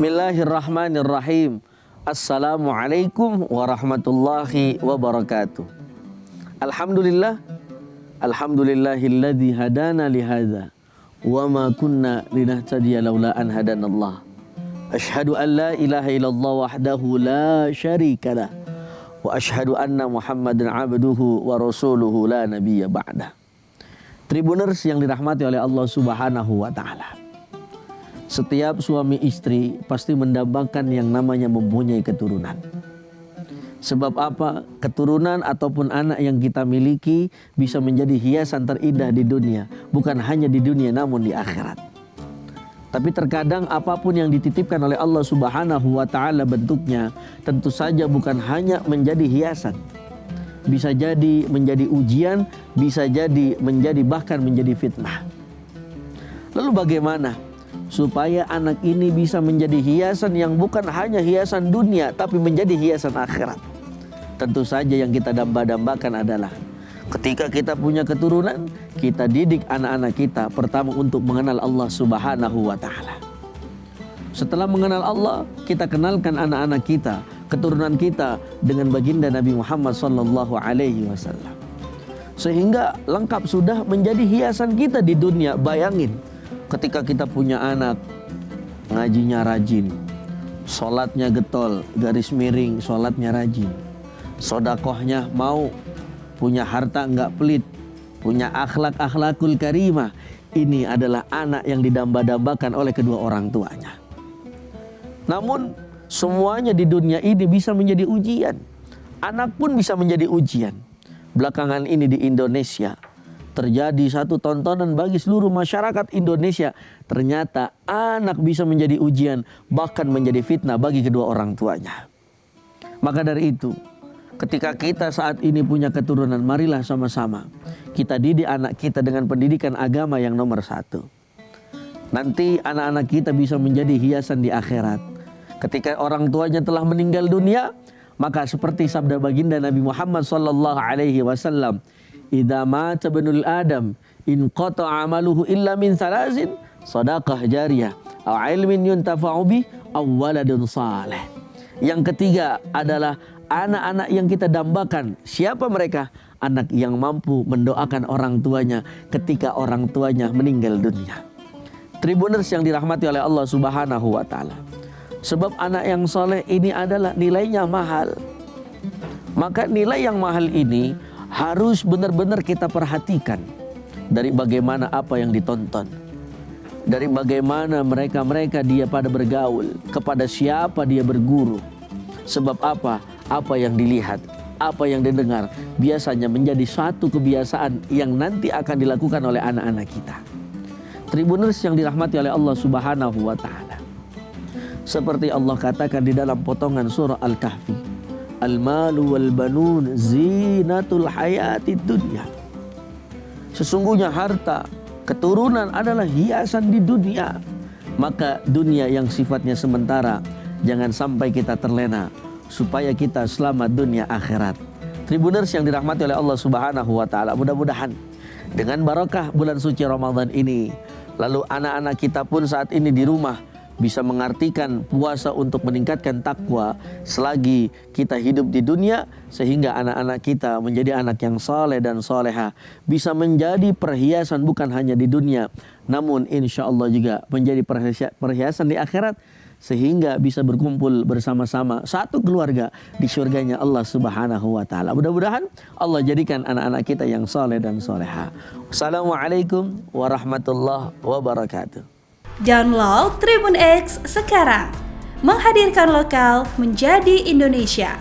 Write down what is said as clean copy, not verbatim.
Bismillahirrahmanirrahim. Assalamualaikum warahmatullahi wabarakatuh. Alhamdulillah, alhamdulillahilladzi hadana lihadza wa ma kunna linahtadiya laula an hadanallah. Asyhadu an la ilaha illallah wahdahu la syarikalah wa asyhadu anna Muhammadan abduhu wa rasuluhu la nabiyya ba'dah. Tribuners yang dirahmati oleh Allah Subhanahu wa taala. Setiap suami istri pasti mendambakan yang namanya mempunyai keturunan. Sebab apa? Keturunan ataupun anak yang kita miliki bisa menjadi hiasan terindah di dunia. Bukan hanya di dunia namun di akhirat. Tapi terkadang apapun yang dititipkan oleh Allah Subhanahu wa taala bentuknya tentu saja bukan hanya menjadi hiasan. Bisa jadi menjadi ujian, bisa jadi menjadi bahkan menjadi fitnah. Lalu bagaimana supaya anak ini bisa menjadi hiasan yang bukan hanya hiasan dunia tapi menjadi hiasan akhirat? Tentu saja yang kita damba-dambakan adalah ketika kita punya keturunan, kita didik anak-anak kita pertama untuk mengenal Allah Subhanahu wa taala. Setelah mengenal Allah, kita kenalkan anak-anak kita, keturunan kita dengan baginda Nabi Muhammad sallallahu alaihi wasallam. Sehingga lengkap sudah menjadi hiasan kita di dunia. Bayangin ketika kita punya anak, ngajinya rajin, sholatnya getol, garis miring, sholatnya rajin, sodakohnya mau, punya harta enggak pelit, punya akhlakul karimah. Ini adalah anak yang didamba-dambakan oleh kedua orang tuanya. Namun semuanya di dunia ini bisa menjadi ujian. Anak pun bisa menjadi ujian. Belakangan ini di Indonesia terjadi satu tontonan bagi seluruh masyarakat Indonesia. Ternyata anak bisa menjadi ujian, bahkan menjadi fitnah bagi kedua orang tuanya. Maka dari itu, ketika kita saat ini punya keturunan, marilah sama-sama kita didik anak kita dengan pendidikan agama yang nomor satu. Nanti anak-anak kita bisa menjadi hiasan di akhirat. Ketika orang tuanya telah meninggal dunia, maka seperti sabda baginda Nabi Muhammad sallallahu alaihi wasallam, idza mata ibnul adam in qata'a amaluhu illa min thalazin, shadaqah jariyah aw ilmin yuntafa'u bih aw waladun saleh. Yang ketiga adalah anak-anak yang kita dambakan. Siapa mereka? Anak yang mampu mendoakan orang tuanya ketika orang tuanya meninggal dunia. Tribuners yang dirahmati oleh Allah Subhanahu wa taala. Sebab anak yang soleh ini adalah nilainya mahal. Maka nilai yang mahal ini harus benar-benar kita perhatikan. Dari bagaimana apa yang ditonton, dari bagaimana mereka dia pada bergaul, kepada siapa dia berguru. Sebab apa yang dilihat, apa yang didengar biasanya menjadi satu kebiasaan yang nanti akan dilakukan oleh anak-anak kita. Tribuners yang dirahmati oleh Allah Subhanahu wa taala. Seperti Allah katakan di dalam potongan surah Al-Kahfi, al-malu wal banun zinatul hayatid dunya. Sesungguhnya harta, keturunan adalah hiasan di dunia. Maka dunia yang sifatnya sementara, jangan sampai kita terlena, supaya kita selamat dunia akhirat. Tribuners yang dirahmati oleh Allah Subhanahu wa taala, mudah-mudahan dengan barakah bulan suci Ramadan ini, lalu anak-anak kita pun saat ini di rumah bisa mengartikan puasa untuk meningkatkan takwa selagi kita hidup di dunia, sehingga anak-anak kita menjadi anak yang saleh dan soleha, bisa menjadi perhiasan bukan hanya di dunia, namun insya Allah juga menjadi perhiasan di akhirat, sehingga bisa berkumpul bersama-sama satu keluarga di surganya Allah Subhanahu wa taala. Mudah-mudahan Allah jadikan anak-anak kita yang saleh dan soleha. Wassalamualaikum warahmatullahi wabarakatuh. Download Tribun X sekarang, menghadirkan lokal menjadi Indonesia.